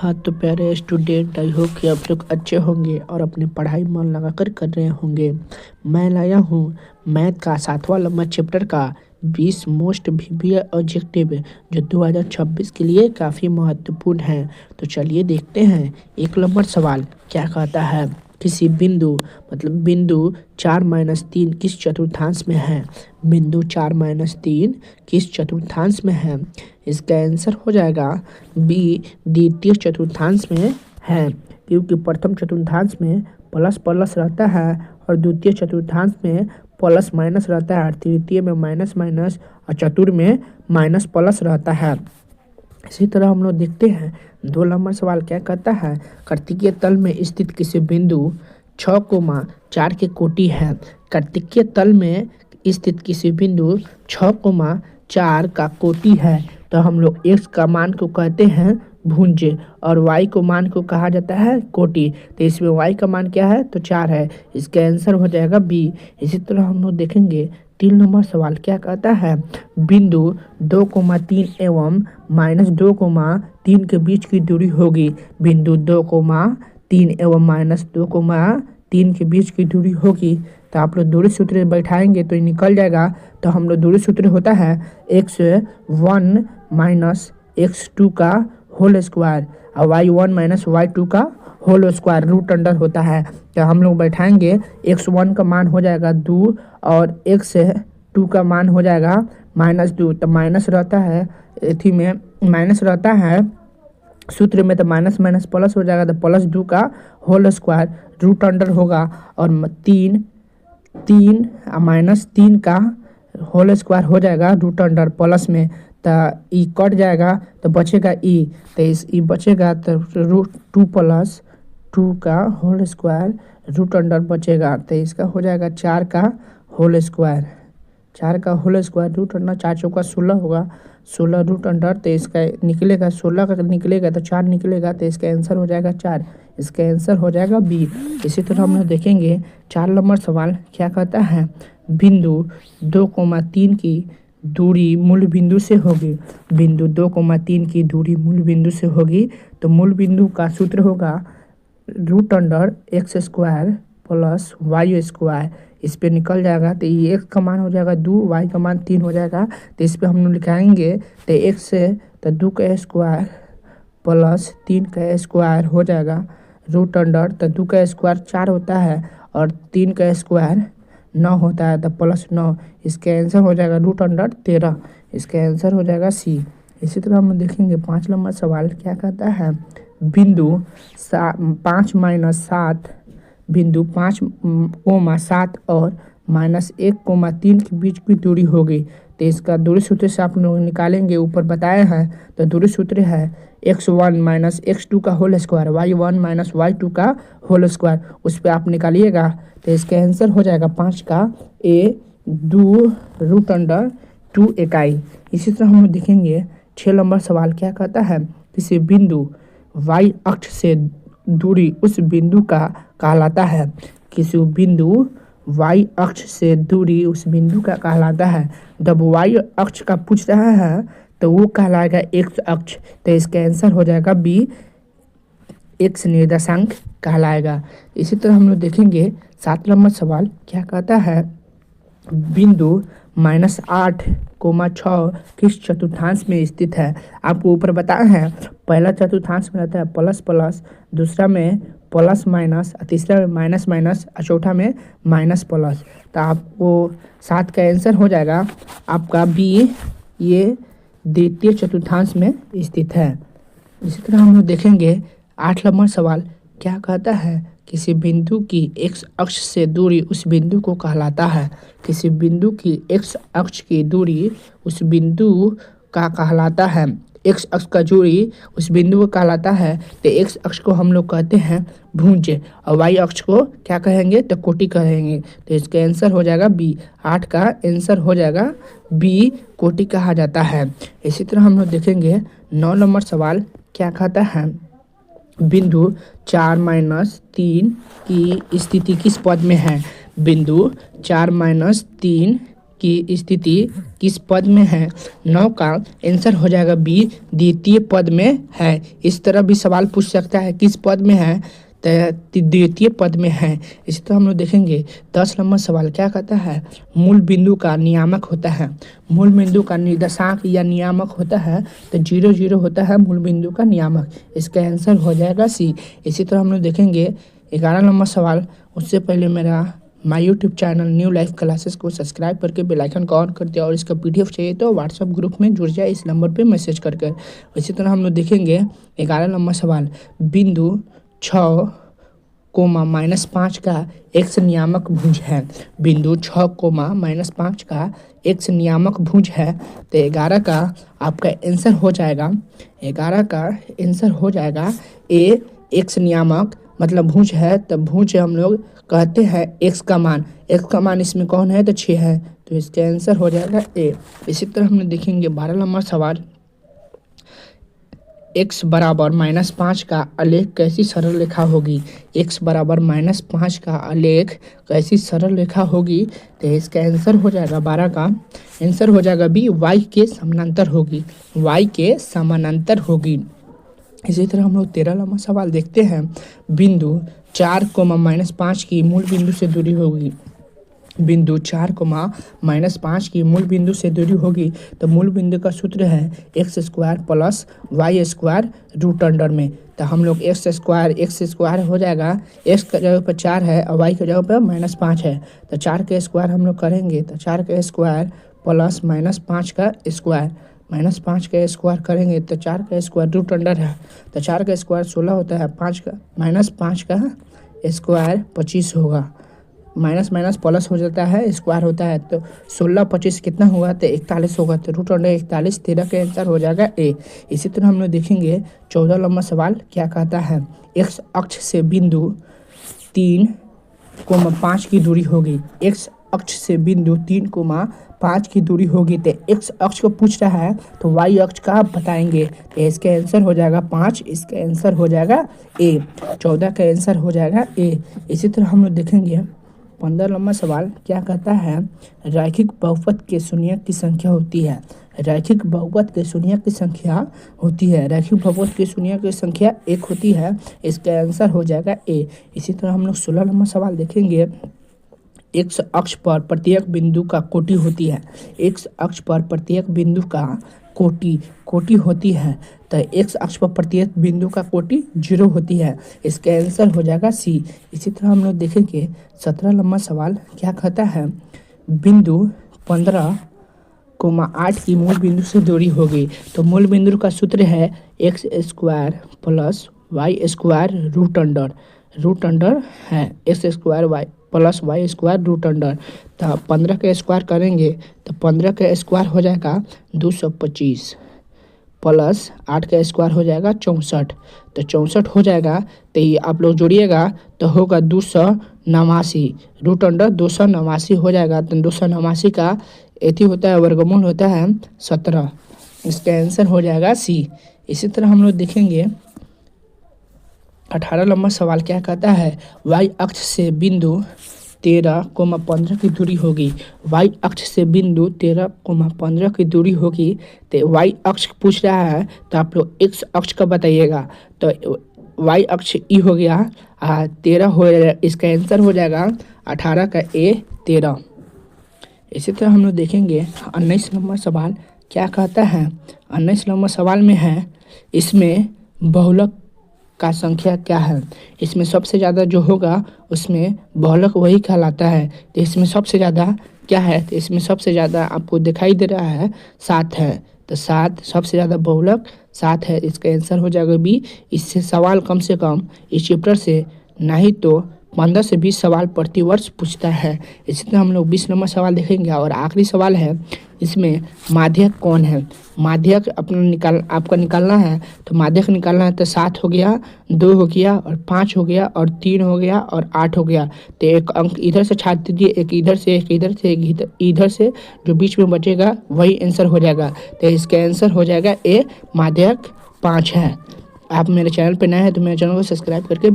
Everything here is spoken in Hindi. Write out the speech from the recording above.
हाँ तो प्यारे स्टूडेंट, आई होप कि आप लोग अच्छे होंगे और अपनी पढ़ाई मन लगाकर कर रहे होंगे। मैं लाया हूँ मैथ का 7वां लंबा चैप्टर का 20 मोस्ट वीवीआई ऑब्जेक्टिव जो 2026 के लिए काफ़ी महत्वपूर्ण है। तो चलिए देखते हैं। 1 नंबर सवाल क्या कहता है, किसी बिंदु बिंदु 4-3 किस चतुर्थांश में है। बिंदु 4-3 किस चतुर्थांश में है। इसका आंसर हो जाएगा बी, द्वितीय चतुर्थांश में है, क्योंकि प्रथम चतुर्थांश में प्लस प्लस रहता है और द्वितीय चतुर्थांश में प्लस माइनस रहता है, तृतीय में माइनस माइनस और चतुर्थ में माइनस प्लस रहता है। इसी तरह हम लोग देखते हैं 2 नंबर सवाल क्या कहता है, कार्तिकीय तल में स्थित किसी बिंदु 6,4 के कोटि है। कार्तिकीय तल में स्थित किसी बिंदु 6,4 का कोटि है। तो हम लोग x का मान को कहते हैं भुज और y को मान को कहा जाता है कोटि। तो इसमें y का मान क्या है, तो 4 है। इसका आंसर हो जाएगा बी। इसी तरह हम लोग देखेंगे 3 नंबर सवाल क्या कहता है, बिंदु 2,3 एवं -2,3 के बीच की दूरी होगी। बिंदु 2,3 एवं -2,3 के बीच की दूरी होगी। तो आप लोग दूरी सूत्र बैठाएंगे तो ये निकल जाएगा। तो हम लोग दूरी सूत्र होता है x1 - x2 का होल स्क्वायर और y1 - y2 का होल स्क्वायर रूट अंडर होता है। तो हम लोग बैठाएंगे x1 का मान हो जाएगा 2 और x2 का मान हो जाएगा -2। तो माइनस रहता है, इथी में माइनस रहता है सूत्र में, तो माइनस माइनस प्लस हो जाएगा। तो +2 का होल स्क्वायर रूट अंडर होगा और 3 -3 का होल स्क्वायर हो जाएगा रूट अंडर प्लस में। तो ई कट जाएगा तो बचेगा ई, तो इस ई बचेगा तो √2 + 2 का होल स्क्वायर रूट अंडर बचेगा। तो इसका हो जाएगा 4 का होल स्क्वायर। 4 का होल स्क्वायर रूट अंडर 4 चौका 16 होगा, 16 रूट अंडर। तो इसका निकलेगा 16 का निकलेगा तो 4 निकलेगा। तो इसका आंसर हो जाएगा 4। इसका आंसर हो जाएगा बी। इसी तरह हम लोग देखेंगे 4 नंबर सवाल क्या कहता है, बिंदु 2,3 की दूरी मूल बिंदु से होगी। बिंदु 2,3 की दूरी मूल बिंदु से होगी। तो मूल बिंदु का सूत्र होगा √x² + y²। इस पे निकल जाएगा तो ये x का मान हो जाएगा 2, y का मान 3 हो जाएगा। तो इस पे हम लोग लिखाएंगे तो x से तो 2 का स्क्वायर + 3 का स्क्वायर हो जाएगा रूट अंडर। तो 2 का स्क्वायर 4 होता है और 3 का स्क्वायर 9 होता है, तो +9। इसका आंसर हो जाएगा √13। इसका आंसर हो जाएगा सी। इसी तरह हम देखेंगे 5 नंबर सवाल क्या कहता है, बिंदु 5-7 बिंदु 5,7 और -1,3 के बीच की दूरी होगी। तो इसका दूरी सूत्र से आप लोग निकालेंगे, ऊपर बताए हैं। तो दूरी सूत्र है x1 - x2 का होल स्क्वायर, y1 - y2 का होल स्क्वायर। उस पर आप निकालिएगा तो इसका आंसर हो जाएगा 5 का ए 2 √2 इकाई। इसी तरह हम देखेंगे 6 नंबर सवाल क्या कहता है, किसी बिंदु y अक्ष से दूरी उस बिंदु का कहलाता है। किसी बिंदु y अक्ष से दूरी उस बिंदु का कहलाता है। जब y अक्ष का पूछ रहा है तो वो कहलाएगा x अक्ष। तो इसका आंसर हो जाएगा बी, x निर्देशांक कहलाएगा। इसी तरह हम लोग देखेंगे 7 नंबर सवाल क्या कहता है, बिंदु -8,6 किस चतुर्थांश में स्थित है। आपको ऊपर बताया है पहला चतुर्थांश में रहता है प्लस प्लस, दूसरा में प्लस माइनस, तीसरा में माइनस माइनस और चौथा में माइनस प्लस। तो आपको 7 का आंसर हो जाएगा आपका बी, ये द्वितीय चतुर्थांश में स्थित है। इसी तरह हम लोग देखेंगे 8 नंबर सवाल क्या कहता है, किसी बिंदु की x अक्ष से दूरी उस बिंदु को कहलाता है। किसी बिंदु की x अक्ष की दूरी उस बिंदु का कहलाता है। x अक्ष का दूरी उस बिंदु को कहलाता है। तो x अक्ष को हम लोग कहते हैं भुज और y अक्ष को क्या कहेंगे, तो कोटि कहेंगे। तो इसका आंसर हो जाएगा बी। 8 का आंसर हो जाएगा बी, कोटि कहा जाता है। इसी तरह हम लोग देखेंगे 9 नंबर सवाल क्या कहता है, बिंदु 4-3 की स्थिति किस पद में है। बिंदु 4-3 की स्थिति किस पद में है। 9 का आंसर हो जाएगा बी, द्वितीय पद में है। इस तरह भी सवाल पूछ सकता है किस पद में है, तो द्वितीय पद में है। इसी तरह हम लोग देखेंगे 10 नंबर सवाल क्या कहता है, मूल बिंदु का नियामक होता है। मूल बिंदु का निर्देशांक या नियामक होता है, तो 0 0 होता है मूल बिंदु का नियामक। इसका आंसर हो जाएगा सी। इसी तरह हम लोग देखेंगे 11 नंबर सवाल। उससे पहले मेरा my YouTube channel new life classes को सब्सक्राइब करके बेल आइकन को ऑन कर दिया, और इसका PDF चाहिए तो व्हाट्सएप ग्रुप में जुड़ जाए इस नंबर पे मैसेज करके। इसी तरह हम लोग देखेंगे 11 नंबर सवाल, बिंदु 6, -5 का एक्स नियामक भुज है। बिंदु 6, -5 का एक्स नियामक भुज है, तो 11 का आपका आंसर हो जाएगा, 11 का आंसर हो जाएगा ए, एक्स नियामक मतलब भुज है, तब भुज हम लोग कहते हैं एक्स का मान। एक्स का मान इसमें कौन है, तो 6 है, तो इसका आंसर हो जाएगा ए। इसी तरह हम लोग देखेंगे 12 नंबर सवाल, x बराबर -5 का आलेख कैसी सरल रेखा होगी। x बराबर -5 का आलेख कैसी सरल रेखा होगी, तो इसका आंसर हो जाएगा 12 का आंसर हो जाएगा बी, y के समानांतर होगी, y के समानांतर होगी। इसी तरह हम लोग 13 नंबर सवाल देखते हैं, बिंदु 4, -5 की मूल बिंदु से दूरी होगी। बिंदु 4, -5 की मूल बिंदु से दूरी होगी, तो मूल बिंदु का सूत्र है x² + y² रूट अंडर में। तो हम लोग x² हो जाएगा, x का जगह पर 4 है और y की जगह पर -5 है, तो 4 का स्क्वायर हम लोग करेंगे, तो 4 का स्क्वायर प्लस -5 का स्क्वायर, -5 का स्क्वायर करेंगे तो 4 का स्क्वायर रूट अंडर है, तो 4 का स्क्वायर 16 होता है, -5 का स्क्वायर 25 होगा, माइनस माइनस प्लस हो जाता है, स्क्वायर होता है, तो 16 25 कितना हुआ, तो 41 होगा, तो रूट अंडर 41, 13 का आंसर हो जाएगा ए। इसी तरह हम लोग देखेंगे 14 नंबर सवाल क्या कहता है, एक्स अक्ष से बिंदु 3, 5 की दूरी होगी। एक्स अक्ष से बिंदु 3, 5 की दूरी होगी, तो एक्स अक्ष को पूछ रहा है, तो वाई अक्ष का आप बताएंगे, तो इसका आंसर हो जाएगा 5, इसका आंसर हो जाएगा ए, 14 का आंसर हो जाएगा ए। इसी तरह हम लोग देखेंगे 15 नंबर सवाल क्या कहता है, रैखिक बहुपद के शून्यक की संख्या होती है। रैखिक बहुपद के शून्यक की संख्या होती है, रैखिक बहुपद के शून्यक की संख्या 1 होती है, इसका आंसर हो जाएगा ए। इसी तरह हम लोग 16 नंबर सवाल देखेंगे, एक्स अक्ष पर प्रत्येक बिंदु का कोटि होती है। एक्स अक्ष पर प्रत्येक बिंदु का कोटि होती है, तो एक्स अक्ष पर प्रत्येक बिंदु का कोटि 0 होती है, इसका आंसर हो जाएगा सी। इसी तरह हम लोग देखेंगे 17 नंबर सवाल क्या कहता है, बिंदु 15, 8 की मूल बिंदु से दूरी होगी, तो मूल बिंदु का सूत्र है x² + y² रूट अंडर है, x² y + y² root under, तो 15 का स्क्वायर करेंगे, तो 15 का स्क्वायर हो जाएगा 225 प्लस 8 का स्क्वायर हो जाएगा 64, तो 64 हो जाएगा, तो ये आप लोग जोड़िएगा तो होगा 289, रूट अंडर 289 हो जाएगा, तो 289 का एथी होता है, वर्गमूल होता है 17, इसका आंसर हो जाएगा सी। इसी तरह हम लोग देखेंगे 18 नंबर सवाल क्या कहता है, y अक्ष से बिंदु 13, 15 की दूरी होगी। y अक्ष से बिंदु 13, 15 की दूरी होगी, तो y अक्ष पूछ रहा है, तो आप लोग x अक्ष का बताइएगा, तो y अक्ष ई हो गया 13 हो, इसका आंसर हो जाएगा 18 का ए 13। इसी तरह हम लोग देखेंगे 19 नंबर सवाल क्या कहता है, 19 नंबर सवाल में है, इसमें बहुलक का संख्या क्या है। इसमें सबसे ज़्यादा जो होगा उसमें बहुलक वही कहलाता है, तो इसमें सबसे ज़्यादा क्या है, तो इसमें सबसे ज़्यादा आपको दिखाई दे रहा है 7 है, तो 7 सबसे ज़्यादा बहुलक 7 है, इसका आंसर हो जाएगा बी। इससे सवाल कम से कम इस चैप्टर से नहीं तो 15 से 20 सवाल प्रति वर्ष पूछता है। इसी तरह हम लोग 20 नंबर सवाल देखेंगे, और आखिरी सवाल है, इसमें माध्यक कौन है। माध्यक आपका निकालना है, तो माध्यक निकालना है, तो 7 हो गया, 2 हो गया, और 5 हो गया, और 3 हो गया, और 8 हो गया, तो एक अंक इधर से छाट दीजिए, एक इधर से, एक इधर से, एक इधर से, जो बीच में बचेगा वही आंसर हो जाएगा, तो इसका आंसर हो जाएगा ए, माध्यक 5 है। आप मेरे चैनल पर नए हैं तो मेरे चैनल को सब्सक्राइब करके